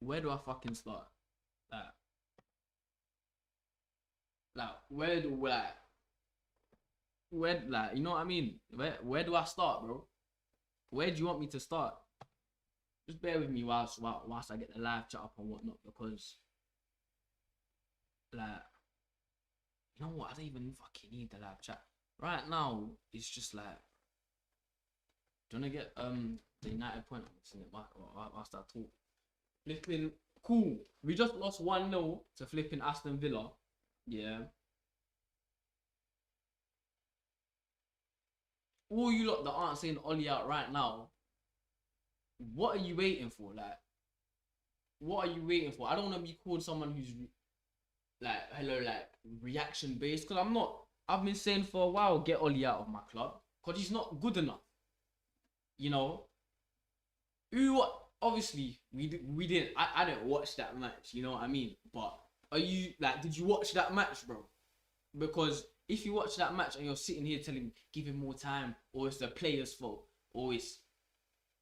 where do I fucking start? Like where do where like you know what I mean? Where do I start, bro? Where do you want me to start? Just bear with me whilst I get the live chat up and whatnot, because like you know what, I don't even fucking need the live chat. Right now, it's just like, do you wanna get the United point whilst I talk? Flipping cool. We just lost 1-0 to flipping Aston Villa. Yeah. All you lot that aren't saying OLE out right now, what are you waiting for? Like, what are you waiting for? I don't want to be called someone who's like, hello, like reaction based, because I'm not. I've been saying for a while, get OLE out of my club, because he's not good enough. You know, obviously we didn't. I didn't watch that match. You know what I mean? But are you like? Did you watch that match, bro? Because if you watch that match and you're sitting here telling me give him more time, or it's the player's fault, or it's,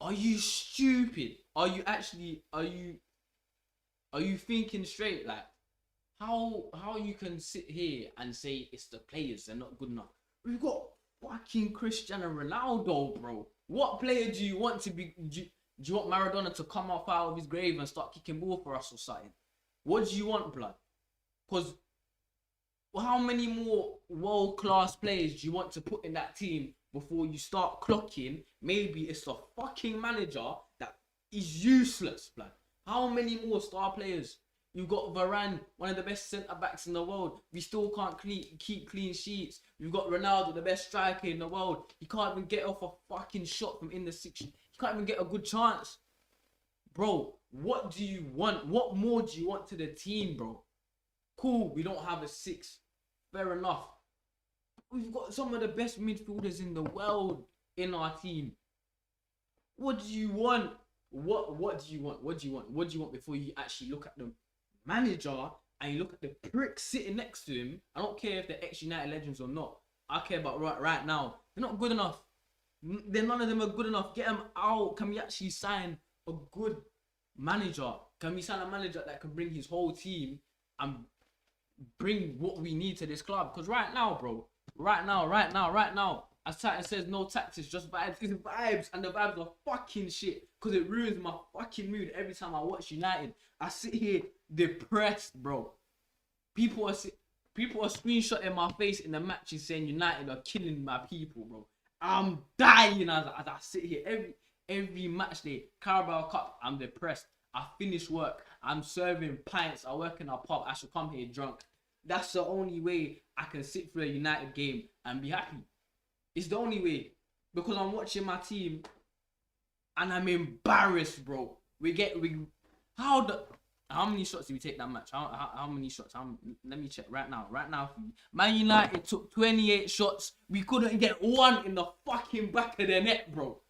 are you stupid? Are you actually? Are you thinking straight? Like, how you can sit here and say it's the players, they're not good enough? We've got fucking Cristiano Ronaldo, bro. What player do you want to be? Do you want Maradona to come up out of his grave and start kicking ball for us or something? What do you want, blood? Because how many more world-class players do you want to put in that team before you start clocking? Maybe it's the fucking manager that is useless, blood. How many more star players? You've got Varane, one of the best centre-backs in the world. We still can't keep clean sheets. We've got Ronaldo, the best striker in the world. He can't even get off a fucking shot from in the six. He can't even get a good chance. Bro, what do you want? What more do you want to the team, bro? Cool, we don't have a 6. Fair enough. We've got some of the best midfielders in the world in our team. What do you want? What do you want? What do you want? What do you want before you actually look at the manager and you look at the prick sitting next to him? I don't care if they're ex-United legends or not. I care about right now. They're not good enough. None of them are good enough. Get them out. Can we actually sign a good manager? Can we sign a manager that can bring his whole team and bring what we need to this club? Because right now, bro, right now, as Titan says, no tactics, just vibes. It's vibes, and the vibes are fucking shit, because it ruins my fucking mood every time I watch United. I sit here depressed, bro. People are screenshotting my face in the matches saying United are killing my people, bro. I'm dying as I sit here every match day. Carabao Cup, I'm depressed. I finish work, I'm serving pints, I work in a pub, I should come here drunk. That's the only way I can sit through a United game and be happy. It's the only way, because I'm watching my team and I'm embarrassed, bro. How many shots did we take that match? How many shots? Let me check right now. Man United took 28 shots. We couldn't get one in the fucking back of the net, bro.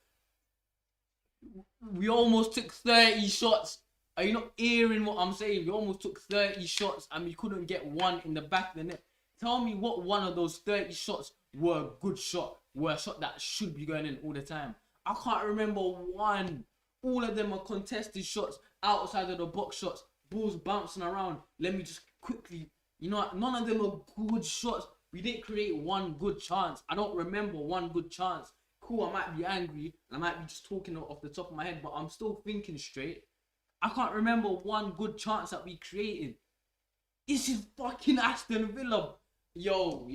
We almost took 30 shots. Are you not hearing what I'm saying? We almost took 30 shots and we couldn't get one in the back of the net. Tell me what one of those 30 shots were a good shot, were a shot that should be going in all the time. I can't remember one. All of them are contested shots, outside of the box shots, balls bouncing around. Let me just quickly, you know what? None of them are good shots. We didn't create one good chance. I don't remember one good chance. Cool, I might be angry, and I might be just talking off the top of my head, but I'm still thinking straight. I can't remember one good chance that we created. This is fucking Aston Villa. Yo,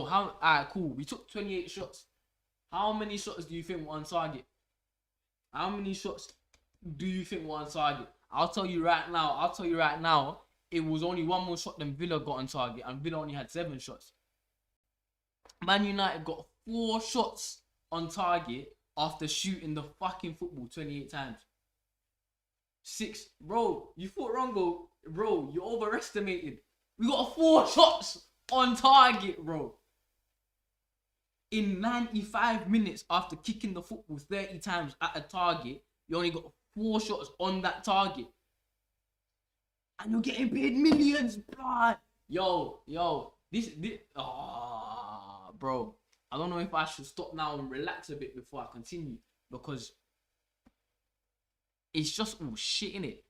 alright, cool. We took 28 shots. How many shots do you think were on target? How many shots do you think were on target? I'll tell you right now, it was only one more shot than Villa got on target, and Villa only had 7 shots. Man United got 4 shots on target after shooting the fucking football 28 times. 6. Bro, you thought wrong, bro. You overestimated. We got 4 shots on target, bro. In 95 minutes after kicking the football 30 times at a target, you only got 4 shots on that target. And you're getting paid millions, blood. Bro. I don't know if I should stop now and relax a bit before I continue, because it's just all shit in it.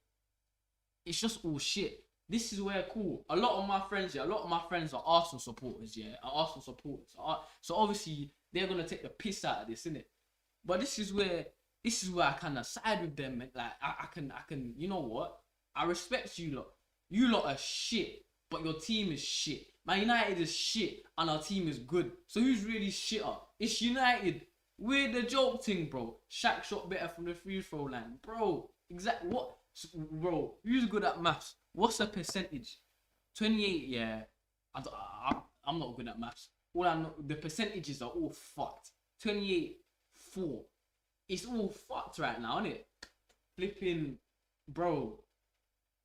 It's just all shit. This is where cool. A lot of my friends are Arsenal supporters, yeah, are Arsenal supporters. So obviously they're gonna take the piss out of this, innit? But this is where I kind of side with them. Like I can. You know what? I respect you lot. You lot are shit, but your team is shit. Man United is shit, and our team is good. So who's really shitter? It's United. We're the joke thing, bro. Shaq shot better from the free throw line, bro. Exactly what, bro? Who's good at maths? What's the percentage? 28. Yeah, I'm not good at maths. All I know, the percentages are all fucked. 28, 4. It's all fucked right now, isn't it? Flipping, bro.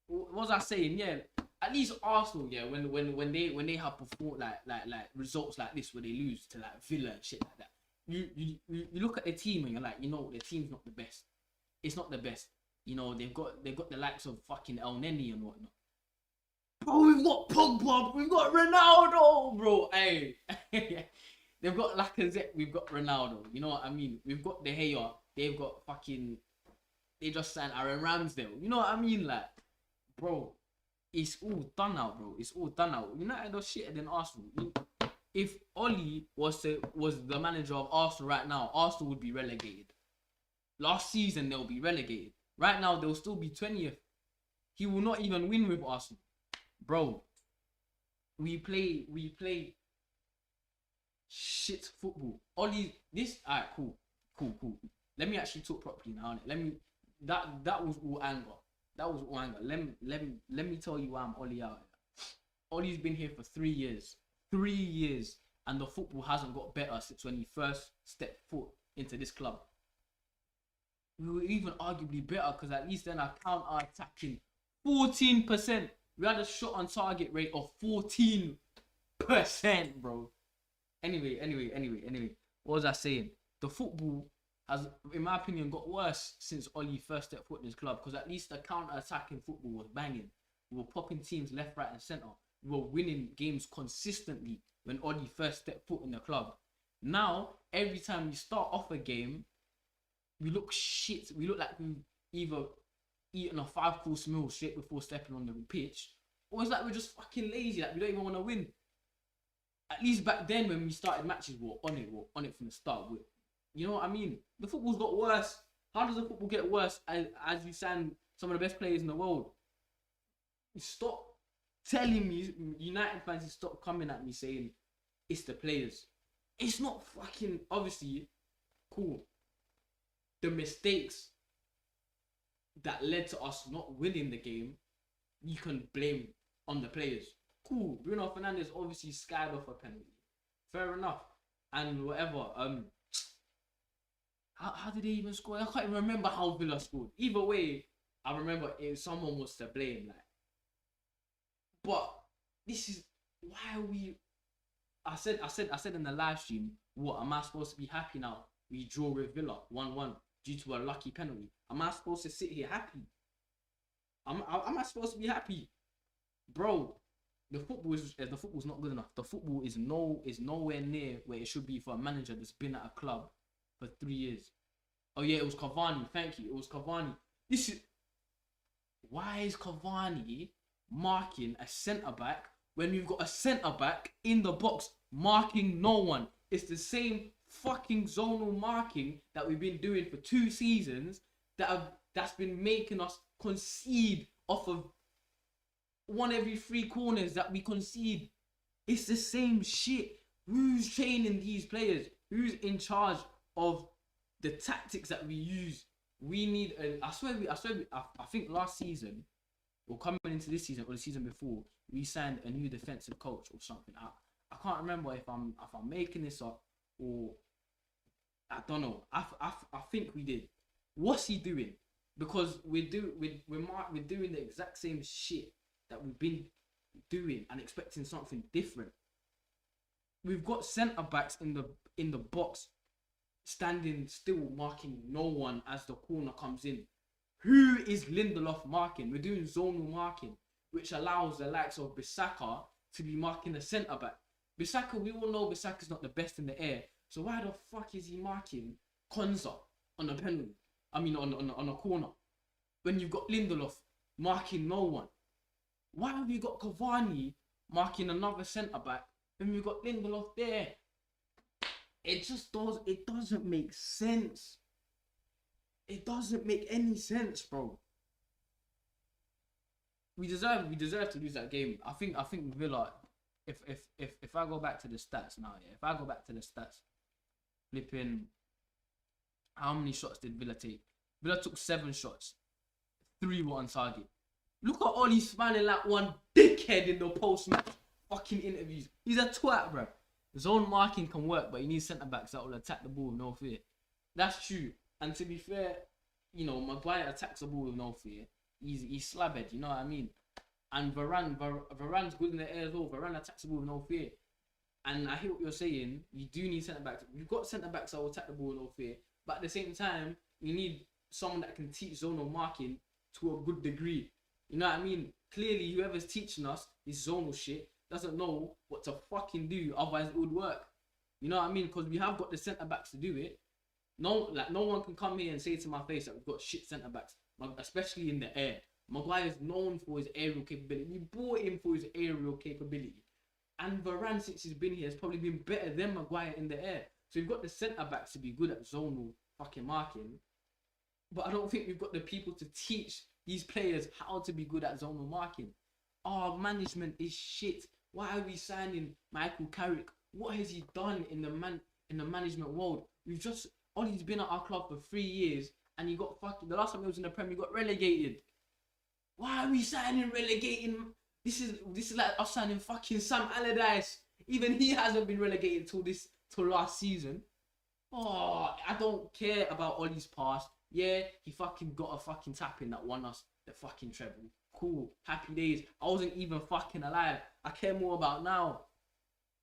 What was I saying? Yeah, at least Arsenal, yeah, when they have performed like results like this where they lose to like Villa and shit like that. You look at the team and you're like, you know, the team's not the best. It's not the best. You know, they've got the likes of fucking El Neni and whatnot. Bro, we've got Pogba, we've got Ronaldo, bro. Hey, they've got Lacazette, we've got Ronaldo. You know what I mean? We've got De Gea, they've got fucking. They just signed Aaron Ramsdale. You know what I mean? Like, bro, it's all done now, bro. It's all done now. United are shitter than Arsenal. If Ole was the manager of Arsenal right now, Arsenal would be relegated. Last season they'll be relegated. Right now they'll still be 20th. He will not even win with Arsenal, bro. We play shit football. Ole, this alright, cool. Let me actually talk properly now. Let me. That was all anger. That was all anger. Let me tell you why I'm Ole out. Ole's been here for 3 years. 3 years, and the football hasn't got better since when he first stepped foot into this club. We were even arguably better because at least then our counter-attacking 14%. We had a shot on target rate of 14%, bro. Anyway. What was I saying? The football has, in my opinion, got worse since Ole first stepped foot in this club because at least the counter-attacking football was banging. We were popping teams left, right, and centre. We were winning games consistently when Ole first stepped foot in the club. Now, every time we start off a game, we look shit. We look like we've either eaten a 5-course meal straight before stepping on the pitch, or it's like we're just fucking lazy, like we don't even want to win. At least back then when we started matches, we were on it from the start. You know what I mean? The football's got worse. How does the football get worse as you sign some of the best players in the world? Stop telling me, United fans, stop coming at me saying it's the players. It's not fucking, obviously, cool. The mistakes that led to us not winning the game, you can blame on the players. Cool. Bruno Fernandes obviously skied off a penalty. Fair enough. And whatever. How did they even score? I can't even remember how Villa scored. Either way, I remember someone was to blame. Like, but this is why I said in the live stream, what am I supposed to be happy now? We draw with Villa 1-1 due to a lucky penalty. Am I supposed to sit here happy? Am I supposed to be happy, bro? The football's not good enough. The football is nowhere near where it should be for a manager that's been at a club for 3 years. Oh yeah, it was Cavani. Thank you. It was Cavani. Why is Cavani marking a centre back when we've got a centre back in the box marking no one? It's the same fucking zonal marking that we've been doing for 2 seasons that's been making us concede off of 1 every 3 corners that we concede. It's the same shit. Who's training these players? Who's in charge of the tactics that we use? We need I think last season or coming into this season or the season before, we signed a new defensive coach or something. I can't remember if I'm making this up or I don't know. I think we did. What's he doing? Because we're doing the exact same shit that we've been doing and expecting something different. We've got centre backs in the box standing still marking no one as the corner comes in. Who is Lindelof marking? We're doing zonal marking, which allows the likes of Bissaka to be marking a centre back. Bissaka, we all know Bissaka's not the best in the air, so why the fuck is he marking Konza on a penalty? I mean on a corner. when you've got Lindelof marking no one? Why have you got Cavani marking another centre back when you've got Lindelof there? It doesn't make sense. It doesn't make any sense, bro. We deserve to lose that game. I think Villa, if I go back to the stats now, yeah, if I go back to the stats, flipping, how many shots did Villa take? Villa took 7 shots, 3 were on target. Look at all he's smiling like one dickhead in the post-match fucking interviews. He's a twat, bro. Zone marking can work, but you need centre backs that will attack the ball with no fear. That's true. And to be fair, you know, Maguire attacks the ball with no fear. He's slabhead, you know what I mean? And Varane's good in the air as well. Varane attacks the ball with no fear. And I hear what you're saying. You do need centre backs. You've got centre backs that will attack the ball with no fear. But at the same time, you need someone that can teach zonal marking to a good degree. You know what I mean? Clearly, whoever's teaching us this zonal shit doesn't know what to fucking do. Otherwise, it would work. You know what I mean? Because we have got the centre backs to do it. No one can come here and say to my face that we've got shit centre backs, especially in the air. Maguire is known for his aerial capability. We bought him for his aerial capability. And Varane, since he's been here, has probably been better than Maguire in the air. So we've got the centre backs to be good at zonal fucking marking. But I don't think we've got the people to teach these players how to be good at zonal marking. Our management is shit. Why are we signing Michael Carrick? What has he done in the management world? Ollie's been at our club for 3 years, and he got fucking. The last time he was in the Premier, he got relegated. Why are we signing relegating? This is like us signing fucking Sam Allardyce. Even he hasn't been relegated till last season. Oh, I don't care about Ollie's past. Yeah, he fucking got a fucking tap in that won us the fucking treble. Cool, happy days. I wasn't even fucking alive. I care more about now.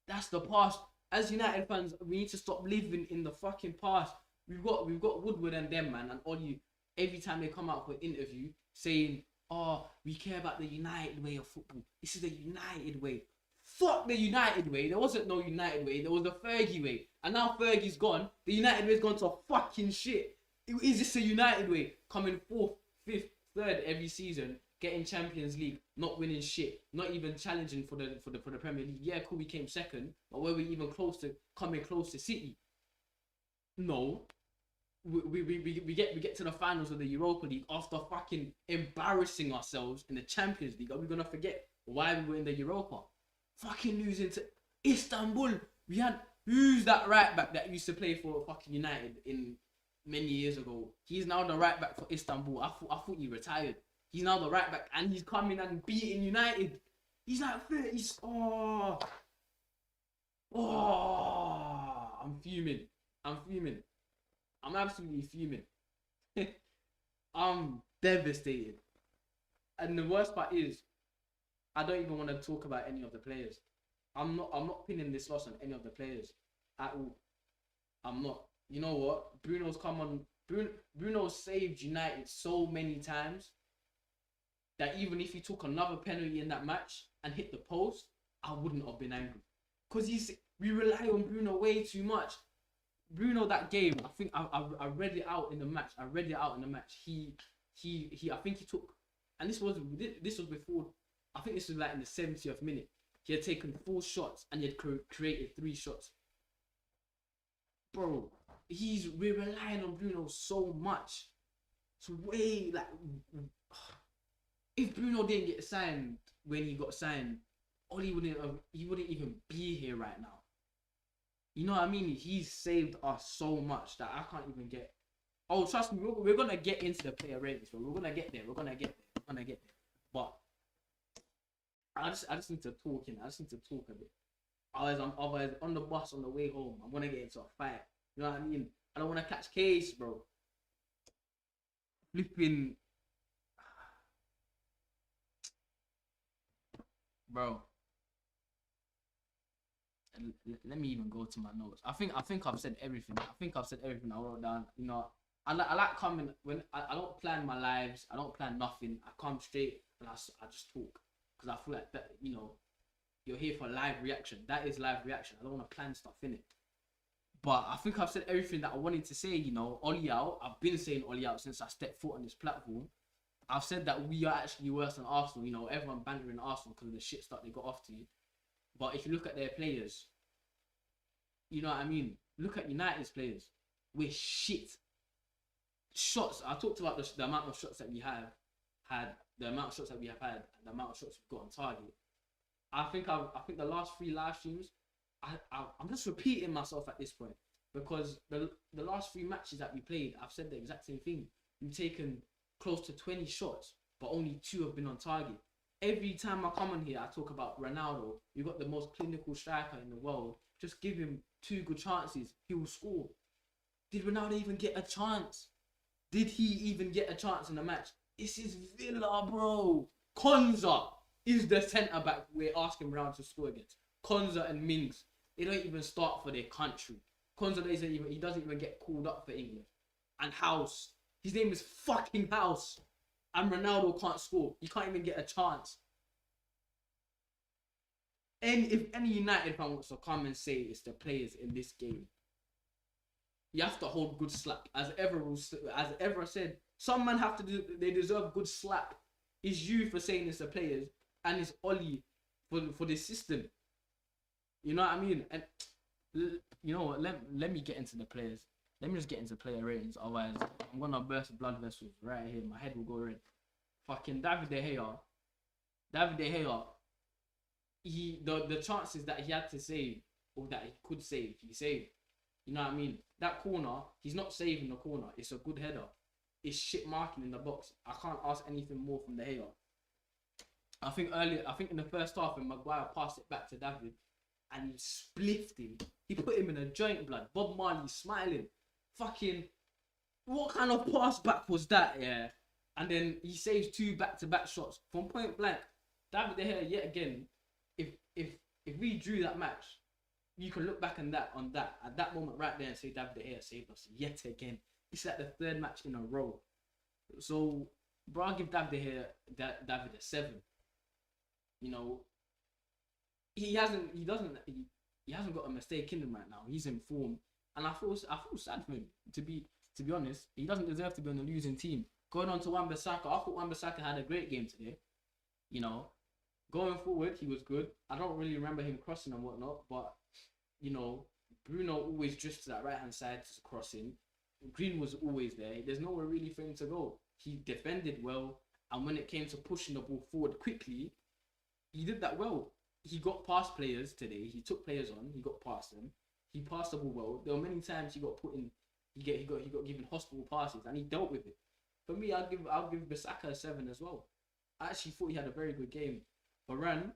That's the past. As United fans, we need to stop living in the fucking past. We've got Woodward and them, man, and Ollie. Every time they come out for an interview saying, "Oh, we care about the United way of football. This is the United way." Fuck the United way. There wasn't no United way. There was the Fergie way, and now Fergie's gone. The United way's gone to fucking shit. Is this a United way? Coming 4th, 5th, 3rd every season, getting Champions League, not winning shit, not even challenging for the Premier League. Yeah, cool, we came 2nd, but were we even coming close to City? No. We get to the finals of the Europa League after fucking embarrassing ourselves in the Champions League. Are we gonna forget why we were in the Europa? Fucking losing to Istanbul. We had, who's that right back that used to play for fucking United in many years ago? He's now the right back for Istanbul. I thought he retired. He's now the right back, and he's coming and beating United. He's like, I'm fuming. I'm absolutely fuming. I'm devastated. And the worst part is, I don't even want to talk about any of the players. I'm not pinning this loss on any of the players at all. I'm not. You know what? Bruno's come on. Bruno saved United so many times that even if he took another penalty in that match and hit the post, I wouldn't have been angry. Because we rely on Bruno way too much. Bruno, that game, I think I read it out in the match. He I think he took, and this was before, I think this was like in the 70th minute. He had taken 4 shots and he had created 3 shots. Bro, we're relying on Bruno so much. It's way like, if Bruno didn't get signed when he got signed, he wouldn't even be here right now. You know what I mean? He's saved us so much that I can't even get. Oh, trust me, we're gonna get into the player ratings, bro. We're gonna get there. But I just need to talk in. I just need to talk a bit. Otherwise, on the bus on the way home, I'm gonna get into a fight. You know what I mean? I don't want to catch case, bro. Flipping, bro. Let me even go to my notes. I think I've said everything. I wrote down. You know, I like coming when I don't plan my lives. I don't plan nothing. I come straight and I just talk because I feel like that. You know, you're here for live reaction. That is live reaction. I don't want to plan stuff in it. But I think I've said everything that I wanted to say. You know, Ollie out. I've been saying Ollie out since I stepped foot on this platform. I've said that we are actually worse than Arsenal. You know, everyone bantering Arsenal because of the shit start they got off to. But if you look at their players, you know what I mean? Look at United's players. We're shit. Shots. I talked about the amount of shots that we have had, the amount of shots that we have had, and the amount of shots we've got on target. I think the last 3 live streams, I'm just repeating myself at this point because the last 3 matches that we played, I've said the exact same thing. We've taken close to 20 shots, but only 2 have been on target. Every time I come on here, I talk about Ronaldo. You got the most clinical striker in the world. Just give him 2 good chances, he will score. Did Ronaldo even get a chance? Did he even get a chance in the match? This is Villa, bro. Konza is the centre back we're asking Ronaldo to score against. Konza and Mings, they don't even start for their country. Konza doesn't even get called up for England. And House, his name is fucking House. And Ronaldo can't score. He can't even get a chance. And if any United fan wants to come and say it's the players in this game, you have to hold good slap. As ever said, some man have to do. They deserve good slap. It's you for saying it's the players, and it's OLE for the system. You know what I mean? And you know what? Let me get into the players. Let me just get into player ratings. Otherwise, I'm gonna burst blood vessels right here. My head will go red. Fucking David De Gea. The chances that he had to save, or that he could save, he saved. You know what I mean? That corner, he's not saving the corner. It's a good header. It's shit marking in the box. I can't ask anything more from De Gea. I think in the first half when Maguire passed it back to David and he spliffed him. He put him in a joint, blood. Bob Marley smiling. Fucking, what kind of pass back was that, yeah? And then he saves 2 back-to-back shots from point blank. David De Gea, yet again, if we drew that match, you can look back at that moment right there and say David De Gea saved us yet again. It's like the 3rd match in a row. So, bro, I'll give David De Gea David a 7. You know, he hasn't got a mistake in him right now. He's in form, and I feel sad for him. To be honest, he doesn't deserve to be on the losing team. Going on to Wan-Bissaka, I thought Wan-Bissaka had a great game today. You know, going forward, he was good. I don't really remember him crossing and whatnot, but you know, Bruno always drifts to that right hand side to crossing. Green was always there. There's nowhere really for him to go. He defended well, and when it came to pushing the ball forward quickly, he did that well. He got past players today. He took players on. He got past them. He passed the ball well. There were many times he got put in. He got given hospital passes, and he dealt with it. For me, I'll give Bissaka a 7 as well. I actually thought he had a very good game. Varane,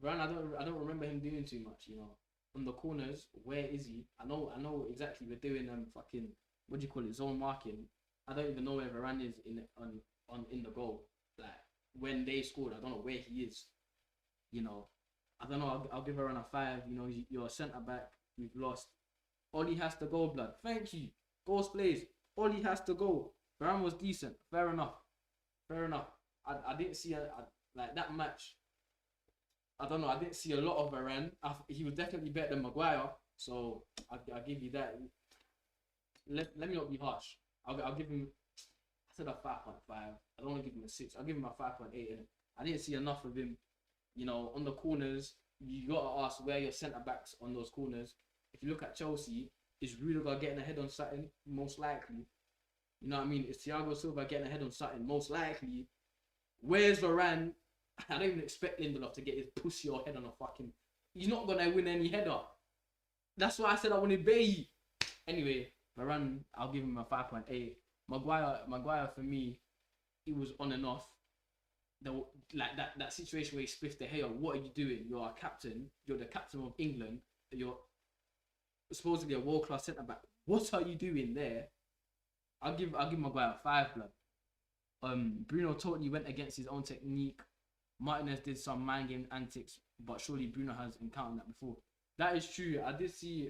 I don't remember him doing too much. You know, on the corners, where is he? I know exactly. We're doing fucking, what do you call it, zone marking. I don't even know where Varane is in the goal. Like when they scored, I don't know where he is. You know, I don't know. I'll give Varane a 5. You know, you're a centre back. We've lost. OLE has to go, blood. Thank you. Ghost plays. OLE has to go. Varane was decent. Fair enough. I didn't see like that match. I don't know. I didn't see a lot of Varane. He was definitely better than Maguire. So I'll give you that. Let me not be harsh. I'll give him. I said a 5.5. I don't want to give him a 6. I'll give him a 5.8. I didn't see enough of him. You know, on the corners, you gotta ask where your centre backs on those corners. If you look at Chelsea, is Rudiger getting ahead on Sutton? Most likely. You know what I mean? Is Thiago Silva getting ahead on Sutton? Most likely. Where's Varane? I don't even expect Lindelof to get his pussy or head on a fucking. He's not gonna win any header. That's why I said I wanted Bailly. Anyway, Varane, I'll give him a 5.8. Maguire for me, he was on and off. That situation where he spiffed the hair. What are you doing? You're a captain. You're the captain of England. You're supposedly a world-class centre back. What are you doing there? I'll give Maguire a 5, blood. Bruno totally went against his own technique. Martinez did some mind game antics, but surely Bruno has encountered that before. That is true. I did see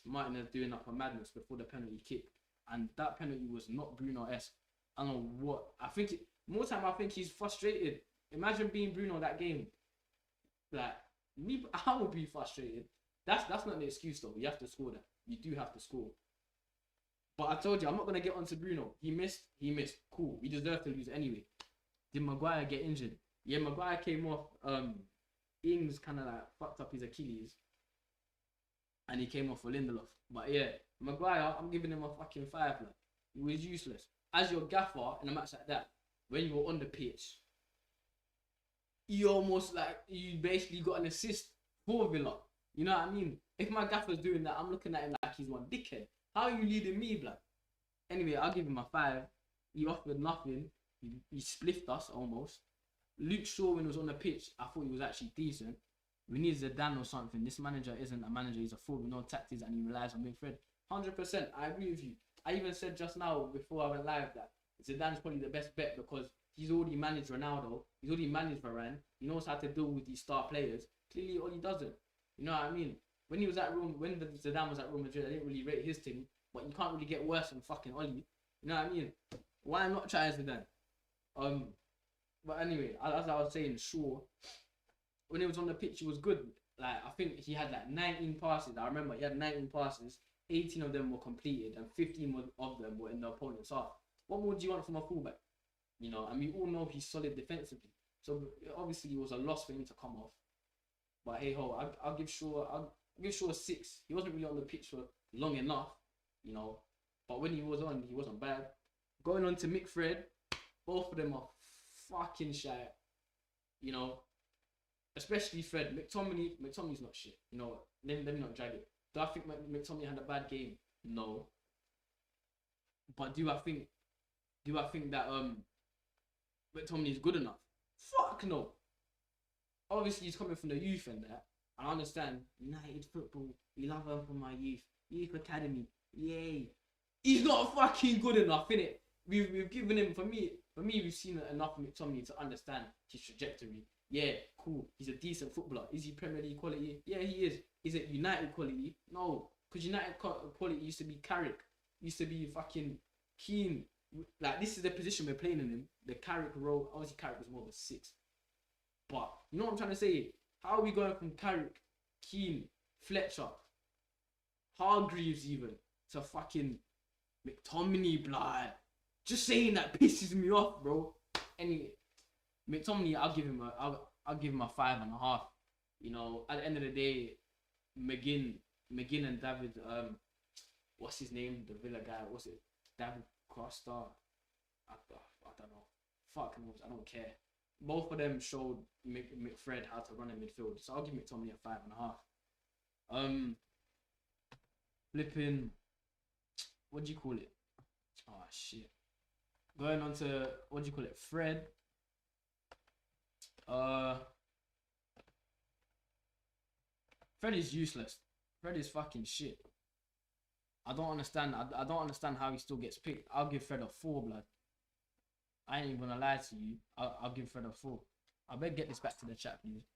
Martinez doing up a madness before the penalty kick, and that penalty was not Bruno-esque. I don't know what. I think I think he's frustrated. Imagine being Bruno that game. Like me, I would be frustrated. That's not an excuse though. You have to score that. You do have to score. But I told you, I'm not gonna get onto Bruno. He missed. Cool. We deserve to lose anyway. Did Maguire get injured? Yeah, Maguire came off. Ings kind of like fucked up his Achilles, and he came off for Lindelof. But yeah, Maguire, I'm giving him a fucking 5. Like, he was useless. As your gaffer in a match like that, when you were on the pitch, you almost like you basically got an assist for Villa. You know what I mean? If my gaffer's doing that, I'm looking at him like he's one dickhead. How are you leading me, blood? Anyway, I'll give him a 5. He offered nothing. He spliffed us almost. Luke Shaw, when he was on the pitch, I thought he was actually decent. We need Zidane or something. This manager isn't a manager. He's a fool with no tactics and he relies on midfield. 100%. I agree with you. I even said just now before I went live that Zidane's probably the best bet because he's already managed Ronaldo. He's already managed Varane. He knows how to deal with these star players. Clearly, all he doesn't. You know what I mean? When Zidane was at Real Madrid, I didn't really rate his team. But you can't really get worse than fucking Ole. You know what I mean? Why not try Zidane? But anyway, as I was saying, Shaw, when he was on the pitch, he was good. Like, I think he had like 19 passes. I remember he had 19 passes. 18 of them were completed and 15 of them were in the opponent's half. What more do you want from a fullback? You know, and we all know he's solid defensively. So obviously it was a loss for him to come off. But hey ho, I'll give Shaw a 6. He wasn't really on the pitch for long enough, you know. But when he was on, he wasn't bad. Going on to Mick Fred, both of them are fucking shy. You know. Especially Fred. McTominay's not shit. You know, let me not drag it. Do I think McTominay had a bad game? No. But do I think that McTominay is good enough? Fuck no. Obviously he's coming from the youth and that. And I understand United football. We love him from my youth academy. Yay. He's not fucking good enough, innit? We've given him for me we've seen enough of McTominay to understand his trajectory. Yeah, cool. He's a decent footballer. Is he Premier League quality? Yeah, he is. Is it United quality? No. Because United quality used to be Carrick. Used to be fucking Keane. Like, this is the position we're playing in him. The Carrick role. Obviously, Carrick was more of a 6. But, you know what I'm trying to say? How are we going from Carrick, Keane, Fletcher, Hargreaves even, to fucking McTominay, blood? Just saying that pisses me off, bro. Anyway. McTominay, I'll give him a 5.5. You know, at the end of the day, McGinn and David, what's his name? The Villa guy, what's it? David Costa. I don't know. Fuck knows, I don't care. Both of them showed McFred how to run in midfield, so I'll give McTominay a 5.5. Flipping, what do you call it? Oh shit. Going on to what do you call it? Fred. Fred is useless. Fred is fucking shit. I don't understand. I don't understand how he still gets picked. I'll give Fred a 4, blood. I ain't even gonna lie to you. I'll give Fred a 4. I better get this back to the chat, please.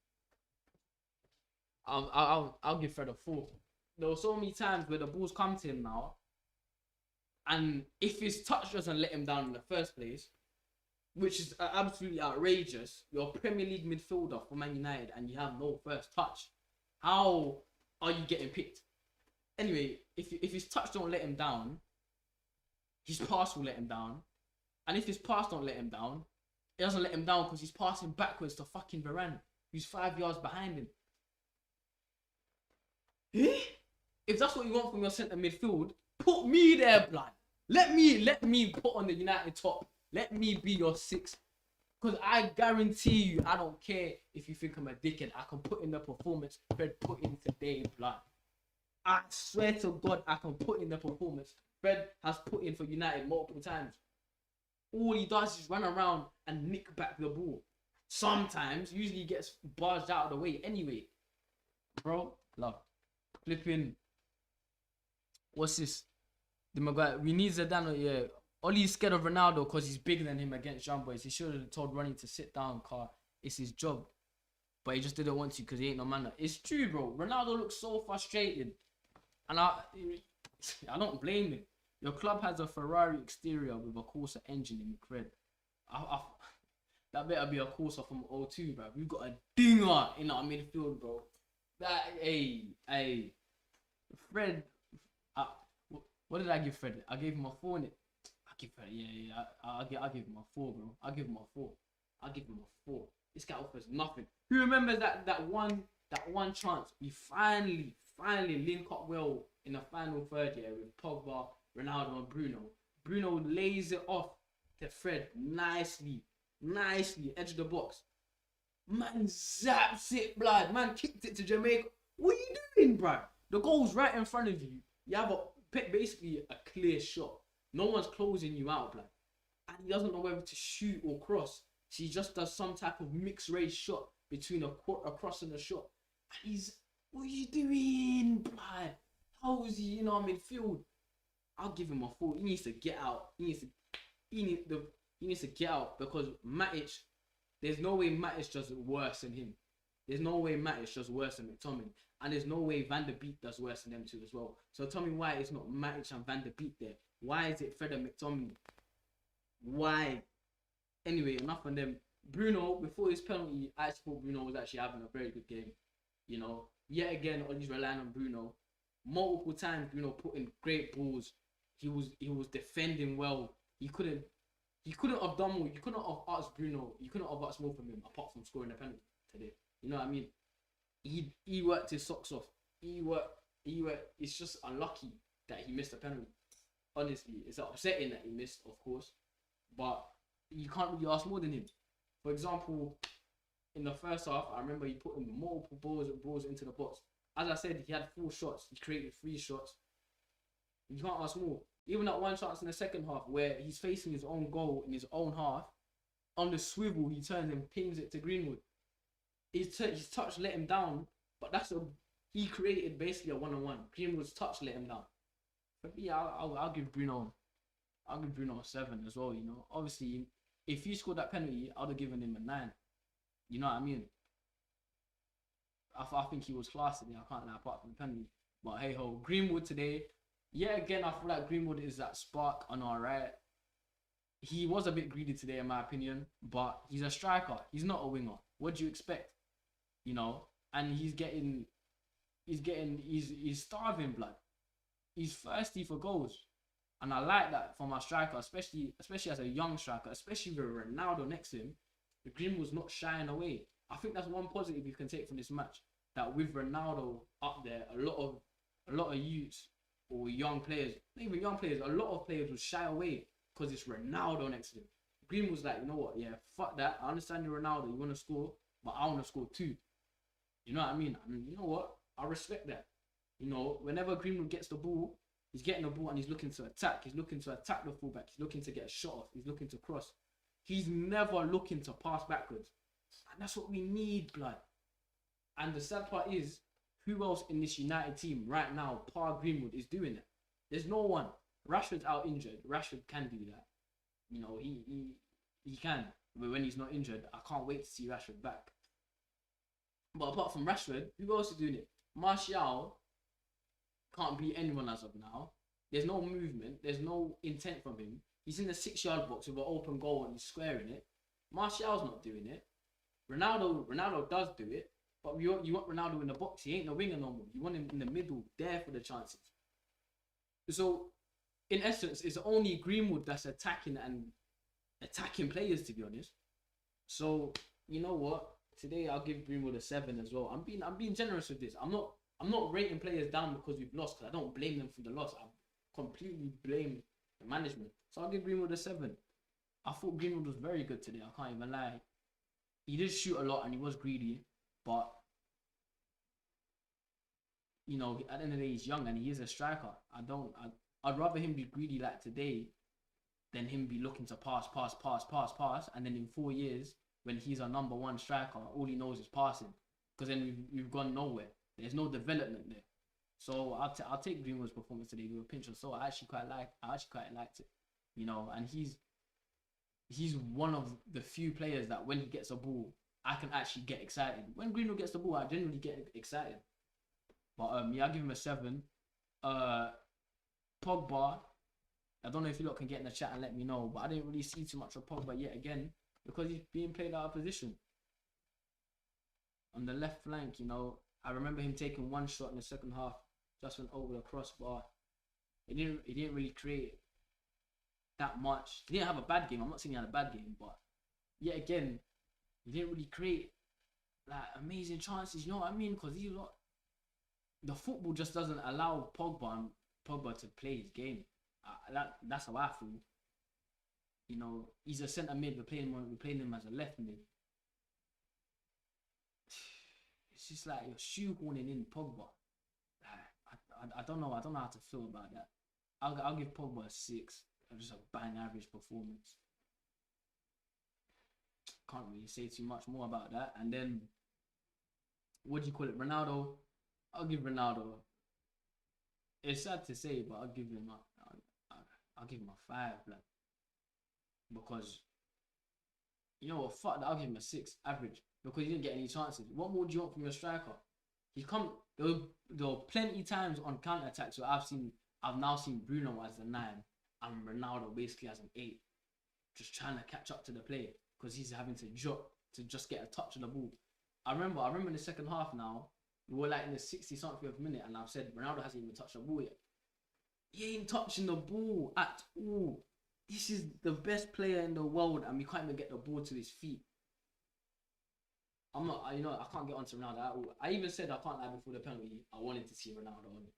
I'll give Fred a 4. There were so many times where the balls come to him now, and if his touch doesn't let him down in the first place, which is absolutely outrageous. You're a Premier League midfielder for Man United and you have no first touch. How are you getting picked? Anyway, if his touch don't let him down, his pass will let him down. And if his pass don't let him down, it doesn't let him down because he's passing backwards to fucking Varane, who's 5 yards behind him. If that's what you want from your centre midfield, put me there, blood. Let me put on the United top. Let me be your 6. Because I guarantee you, I don't care if you think I'm a dickhead. I can put in the performance Fred put in today, blood. I swear to God, I can put in the performance Fred has put in for United multiple times. All he does is run around and nick back the ball. Sometimes, usually he gets barged out of the way anyway. Bro, love. Flipping. What's this? The Maguire. We need Zidane, yeah. Ole's scared of Ronaldo because he's bigger than him against young boys. He should have told Ronnie to sit down, car. It's his job. But he just didn't want to because he ain't no man. It's true, bro. Ronaldo looks so frustrated. And I don't blame him. Your club has a Ferrari exterior with a Corsa engine in Cred. That better be a Corsa from O2, bro. We've got a dinger in our midfield, bro. That, hey. Fred, what What did I give Fred? I gave him a 4 in it. I give Fred, yeah. I'll give him a 4, bro. I'll give him a 4. I'll give him a 4. This guy offers nothing. Who remembers that one chance we finally link up well in the final third year with Pogba, Ronaldo, and Bruno. Bruno lays it off to Fred nicely, edge of the box. Man zaps it, blood. Man kicked it to Jamaica. What are you doing, bro? The goal's right in front of you. You have basically a clear shot. No one's closing you out, blood. And he doesn't know whether to shoot or cross. So he just does some type of mixed race shot between a cross and a shot. And he's, what are you doing, blood? How is he, midfield? I'll give him a 4. He needs to get out. He needs to get out because Matic, there's no way Matic does worse than him. There's no way Matic does worse than McTominay. And there's no way Van der Beek does worse than them two as well. So tell me why it's not Matic and Van der Beek there. Why is it Fred and McTominay? Why? Anyway, enough on them. Bruno, before his penalty, I actually thought Bruno was actually having a very good game. Yet again, Ollie's relying on Bruno. Multiple times, Bruno put in great balls. He was defending well. He couldn't have done more. You couldn't have asked Bruno. You couldn't have asked more from him apart from scoring a penalty today. You know what I mean? He worked his socks off. He worked. It's just unlucky that he missed a penalty. Honestly, it's upsetting that he missed, of course, but you can't really ask more than him. For example, in the first half, I remember he put in multiple balls into the box. As I said, he had 4 shots. He created 3 shots. You can't ask more. Even that one chance in the second half where he's facing his own goal in his own half, on the swivel, he turns and pings it to Greenwood. His touch let him down, but he created basically a 1-on-1. Greenwood's touch let him down. But yeah, I'll give Bruno a 7 as well. Obviously, if he scored that penalty, I'd have given him a 9. You know what I mean? I think he was class today. I can't lie, apart from the penalty. But hey ho, Greenwood today. Yeah, again, I feel like Greenwood is that spark on our right. He was a bit greedy today, in my opinion, but he's a striker. He's not a winger. What do you expect? And he's starving, blood. He's thirsty for goals. And I like that from our striker, especially as a young striker, especially with Ronaldo next to him. The Greenwood's not shying away. I think that's one positive you can take from this match. That with Ronaldo up there, a lot of youths or young players, not even young players, a lot of players will shy away because it's Ronaldo next to him. Greenwood's like, you know what? Yeah, fuck that. I understand you're Ronaldo. You want to score, but I want to score too. You know what I mean? And you know what? I respect that. Whenever Greenwood gets the ball, he's getting the ball and he's looking to attack. He's looking to attack the fullback. He's looking to get a shot off. He's looking to cross. He's never looking to pass backwards. And that's what we need, blood. And the sad part is, who else in this United team right now, par Greenwood, is doing that? There's no one. Rashford's out injured. Rashford can do that. He can. But when he's not injured, I can't wait to see Rashford back. But apart from Rashford, who else is doing it? Martial can't beat anyone as of now. There's no movement. There's no intent from him. He's in the 6-yard box with an open goal and he's squaring it. Martial's not doing it. Ronaldo does do it. But you want Ronaldo in the box. He ain't the winger no more. You want him in the middle, there for the chances. So, in essence, it's only Greenwood that's attacking players, to be honest. So, you know what? Today I'll give Greenwood a 7 as well. I'm being generous with this. I'm not rating players down because we've lost, because I don't blame them for the loss. I completely blame the management. So I'll give Greenwood a 7. I thought Greenwood was very good today. I can't even lie. He did shoot a lot and he was greedy, but at the end of the day, he's young and he is a striker. I'd rather him be greedy like today than him be looking to pass, and then in 4 years, when he's a number 1 striker, all he knows is passing. Because then we've gone nowhere. There's no development there. So I'll take Greenwood's performance today with a pinch of salt. I actually quite liked it. And he's one of the few players that when he gets a ball, I can actually get excited. When Greenwood gets the ball, I genuinely get excited. But I'll give him a 7. Pogba, I don't know if you lot can get in the chat and let me know, but I didn't really see too much of Pogba yet again because he's being played out of position. On the left flank, I remember him taking one shot in the second half, just went over the crossbar. He didn't really create that much. He didn't have a bad game. I'm not saying he had a bad game, but yet again, he didn't really create like amazing chances. You know what I mean? Because the football just doesn't allow Pogba to play his game. That's how I feel. You know, he's a centre mid. We're playing him as a left mid. It's just like you're shoehorning in Pogba. I don't know. I don't know how to feel about that. I'll give Pogba a 6. Just a bang average performance. Can't really say too much more about that. And then, what do you call it? Ronaldo. I'll give Ronaldo. It's sad to say, but I'll give him a 5, like, because you know what? Fuck that. I'll give him a 6 average because he didn't get any chances. What more do you want from your striker? There were plenty times on counter attacks where I've now seen Bruno as the 9 and Ronaldo basically as an 8, just trying to catch up to the play because he's having to drop to just get a touch of the ball. I remember in the second half now, we were like in the 60-something minute, and I've said Ronaldo hasn't even touched the ball yet. He ain't touching the ball at all. This is the best player in the world, and we can't even get the ball to his feet. I can't get onto Ronaldo at all. I even said I can't lie before the penalty. I wanted to see Ronaldo on it.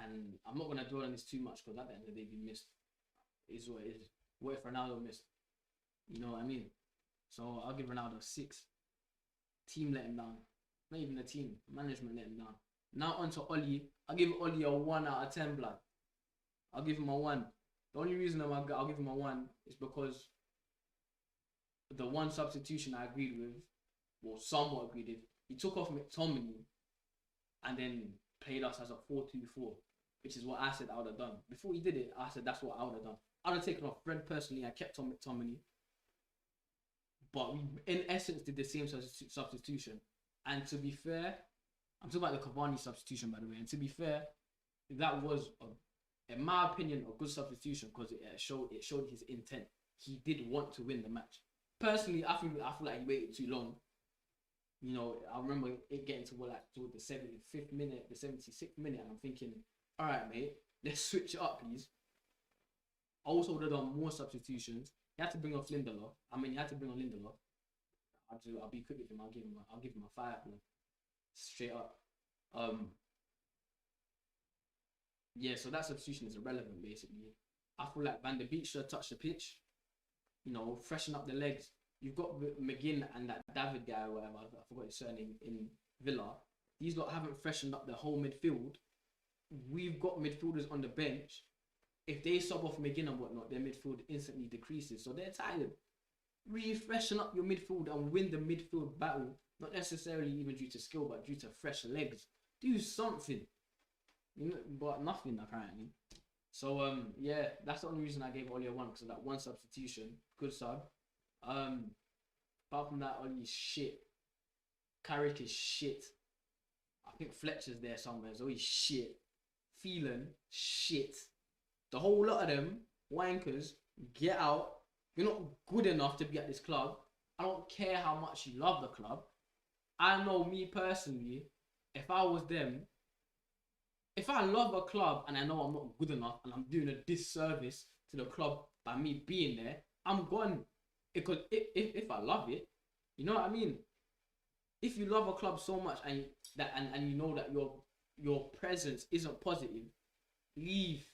And I'm not gonna dwell on this too much because at the end of the day, we missed. Is what it is. What if Ronaldo missed? You know what I mean? So I'll give Ronaldo a 6. Team let him down. Not even the team. Management let him down. Now on to Ole. I'll give Ole a 1 out of 10, blood. I'll give him a 1. The only reason I'll give him a 1 is because the one substitution I agreed with, or somewhat agreed with, he took off McTominay and then played us as a 4-2-4, which is what I said I would have done. Before he did it, I said that's what I would have done. I would have taken off Fred personally. I kept on McTominay. But we, in essence, did the same substitution. And to be fair, I'm talking about the Cavani substitution, by the way. And to be fair, that was, in my opinion, a good substitution because it showed his intent. He did want to win the match. Personally, I feel like he waited too long. You know, I remember it getting toward the 75th minute, the 76th minute, and I'm thinking, all right, mate, let's switch it up, please. I also would have done more substitutions. He had to bring off Lindelof. He had to bring on Lindelof. I'll be quick with him. I'll give him a 5, man. Straight up. Yeah, so that substitution is irrelevant, basically. I feel like Van der Beek should have touched the pitch. You know, freshen up the legs. You've got McGinn and that David guy or whatever, I forgot his surname, in Villa. These lot haven't freshened up the whole midfield. We've got midfielders on the bench. If they sub off McGinn and whatnot, their midfield instantly decreases. So they're tired. Refreshen up your midfield and win the midfield battle. Not necessarily even due to skill, but due to fresh legs. Do something. You know, but nothing apparently. So yeah, that's the only reason I gave Ole a 1, because of that one substitution. Good sub. Apart from that, Ole's shit. Carrick is shit. I think Fletcher's there somewhere, so he's shit. Phelan, shit. The whole lot of them, wankers, get out. You're not good enough to be at this club. I don't care how much you love the club. I know me personally, if I was them, if I love a club and I know I'm not good enough and I'm doing a disservice to the club by me being there, I'm gone. Because if I love it, you know what I mean? If you love a club so much and you know that your presence isn't positive, leave.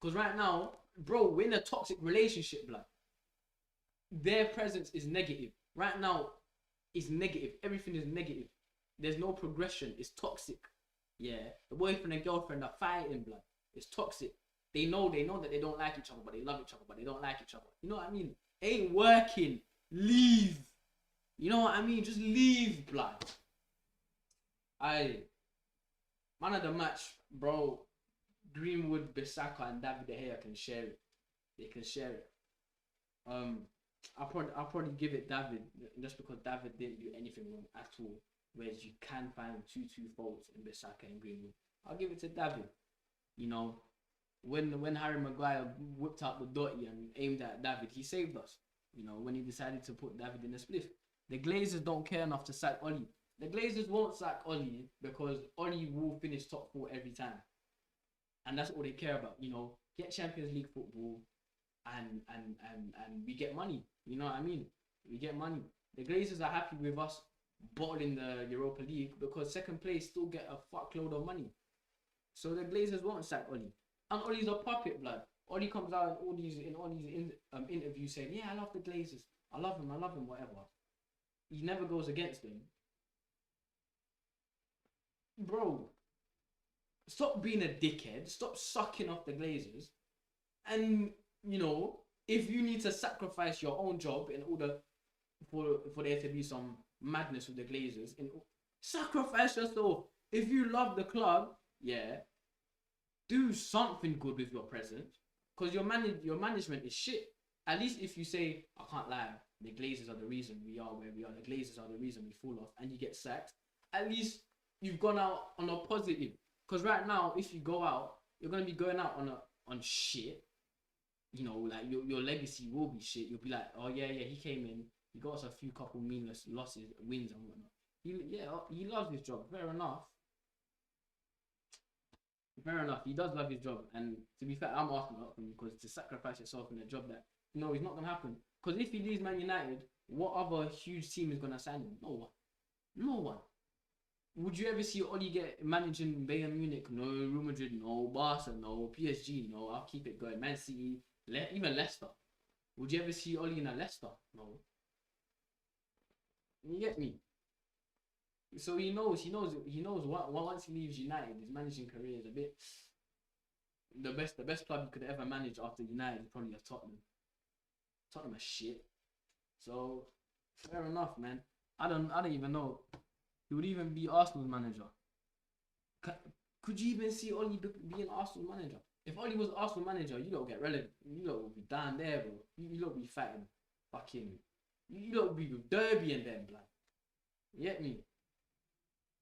Because right now, bro, we're in a toxic relationship, blood. Their presence is negative. Right now, it's negative. Everything is negative. There's no progression. It's toxic. Yeah. The boyfriend and girlfriend are fighting, blood. It's toxic. They know that they don't like each other, but they love each other, but they don't like each other. You know what I mean? Ain't working. Leave. You know what I mean? Just leave, blood. Man of the match, bro. Greenwood, Bissaka, and David De Gea can share it. They can share it. I'll probably give it David, just because David didn't do anything wrong at all. Whereas you can find 2 faults in Bissaka and Greenwood. I'll give it to David. You know, when Harry Maguire whipped out the dotty and aimed at David, he saved us. You know, when he decided to put David in the spliff. The Glazers don't care enough to sack Ole. The Glazers won't sack Ole because Ole will finish top 4 every time. and that's all they care about. You know, get Champions League football, and we get money. You know what I mean? We get money. The Glazers are happy with us bottling the Europa League because second place still get a fuckload of money. So the Glazers won't sack Oli. And Oli's a puppet, blood. Oli comes out in all these interviews saying, "Yeah, I love the Glazers. I love him, whatever." He never goes against them. Bro, stop being a dickhead. Stop sucking off the Glazers. And, you know, if you need to sacrifice your own job in order for there to be some madness with the Glazers, sacrifice yourself. If you love the club, yeah, do something good with your presence. Because your management is shit. At least if you say, I can't lie, the Glazers are the reason we are where we are. The Glazers are the reason we fall off, and you get sacked. At least you've gone out on a positive. Because right now, if you go out, you're gonna be going out on shit. You know, like your legacy will be shit. You'll be like, oh yeah, he came in, he got us a few couple meaningless wins and whatnot. He loves his job. Fair enough. He does love his job, and to be fair, I'm asking a lot from him because to sacrifice yourself in a job that it's not gonna happen. Because if he leaves Man United, what other huge team is gonna sign him? No one. Would you ever see Oli get managing Bayern Munich? No, Real Madrid, no, Barca, no, PSG, no. I'll keep it going. Man City, even Leicester. Would you ever see Oli in a Leicester? No. You get me? So he knows what once he leaves United, his managing career is a bit the best club he could ever manage after United is probably a Tottenham. Tottenham is shit. So fair enough, man. I don't even know. He would even be Arsenal's manager. Could you even see Oli being Arsenal manager? If Oli was Arsenal manager, you don't get relegated. You don't will be down there, bro. You don't be fighting fucking. You don't be with Derby and them, blood. You get me?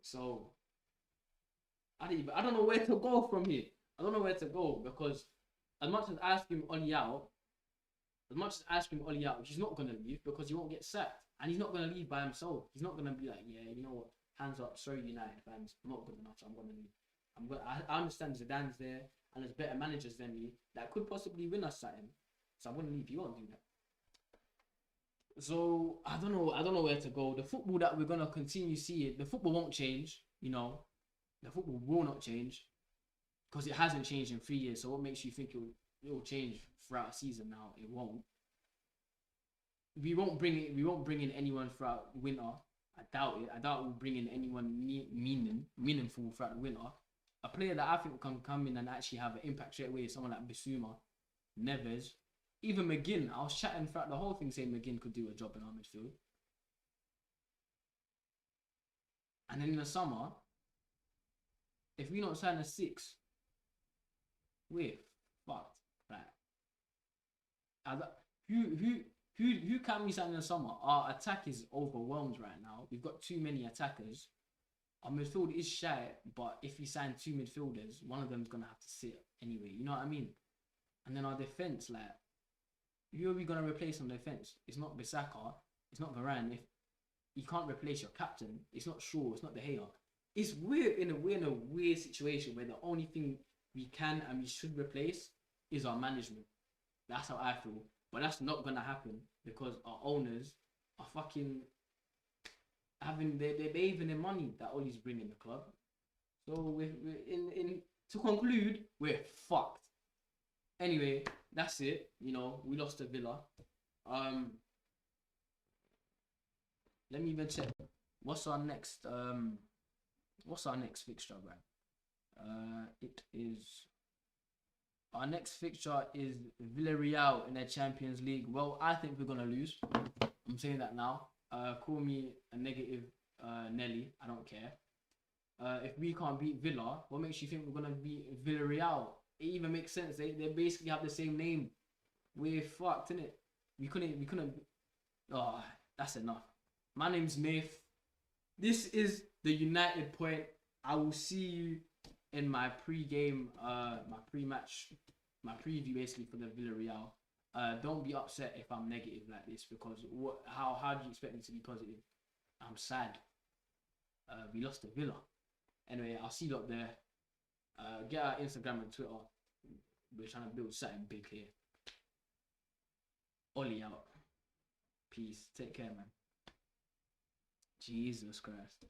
So I don't know where to go from here. I don't know where to go because as much as asking Oli out, he's not gonna leave because he won't get sacked, and he's not gonna leave by himself. He's not gonna be like, yeah, you know what, hands up, sorry United fans, I'm not good enough, so I'm gonna leave. I understand Zidane's there, and there's better managers than me that could possibly win us something, so I'm gonna leave. He won't do that. So I don't know where to go. The football that we're gonna continue seeing, the football won't change. You know, the football will not change because it hasn't changed in 3 years. So what makes you think it will change throughout a season? Now it won't. We won't bring in anyone throughout the winter. I doubt it. I doubt we'll bring in anyone meaningful throughout the winter. A player that I think can come in and actually have an impact straight away is someone like Bissouma, Neves. Even McGinn, I was chatting throughout the whole thing saying McGinn could do a job in our midfield. And then in the summer, if we don't sign a 6, we're fucked. Like, who can we sign in the summer? Our attack is overwhelmed right now. We've got too many attackers. Our midfield is shy, but if we sign 2 midfielders, one of them's gonna have to sit anyway. You know what I mean? And then our defense, like, who are we gonna replace on defense? It's not Bissaka. It's not Varane. If you can't replace your captain, it's not Shaw. It's not De Gea. It's weird. We're in a weird situation where the only thing we can and we should replace is our management. That's how I feel. But that's not gonna happen because our owners are fucking they're bathing in money that Ollie's bringing the club. So we're to conclude, we're fucked. Anyway, that's it. You know, we lost to Villa. Let me even check. What's our next fixture, bro? It is our next fixture is Villarreal in the Champions League. Well, I think we're gonna lose. I'm saying that now. Call me a negative Nelly. I don't care. If we can't beat Villa, what makes you think we're gonna beat Villarreal? It even makes sense. They basically have the same name. We're fucked, innit? We couldn't. Oh, that's enough. My name's Nath. This is the United Point. I will see you in my pre-game, my pre-match, my preview basically for the Villarreal. Don't be upset if I'm negative like this because how do you expect me to be positive? I'm sad. We lost to Villa. Anyway, I'll see you up there. Get our Instagram and Twitter. We're trying to build something big here. OLE out. Peace. Take care, man. Jesus Christ.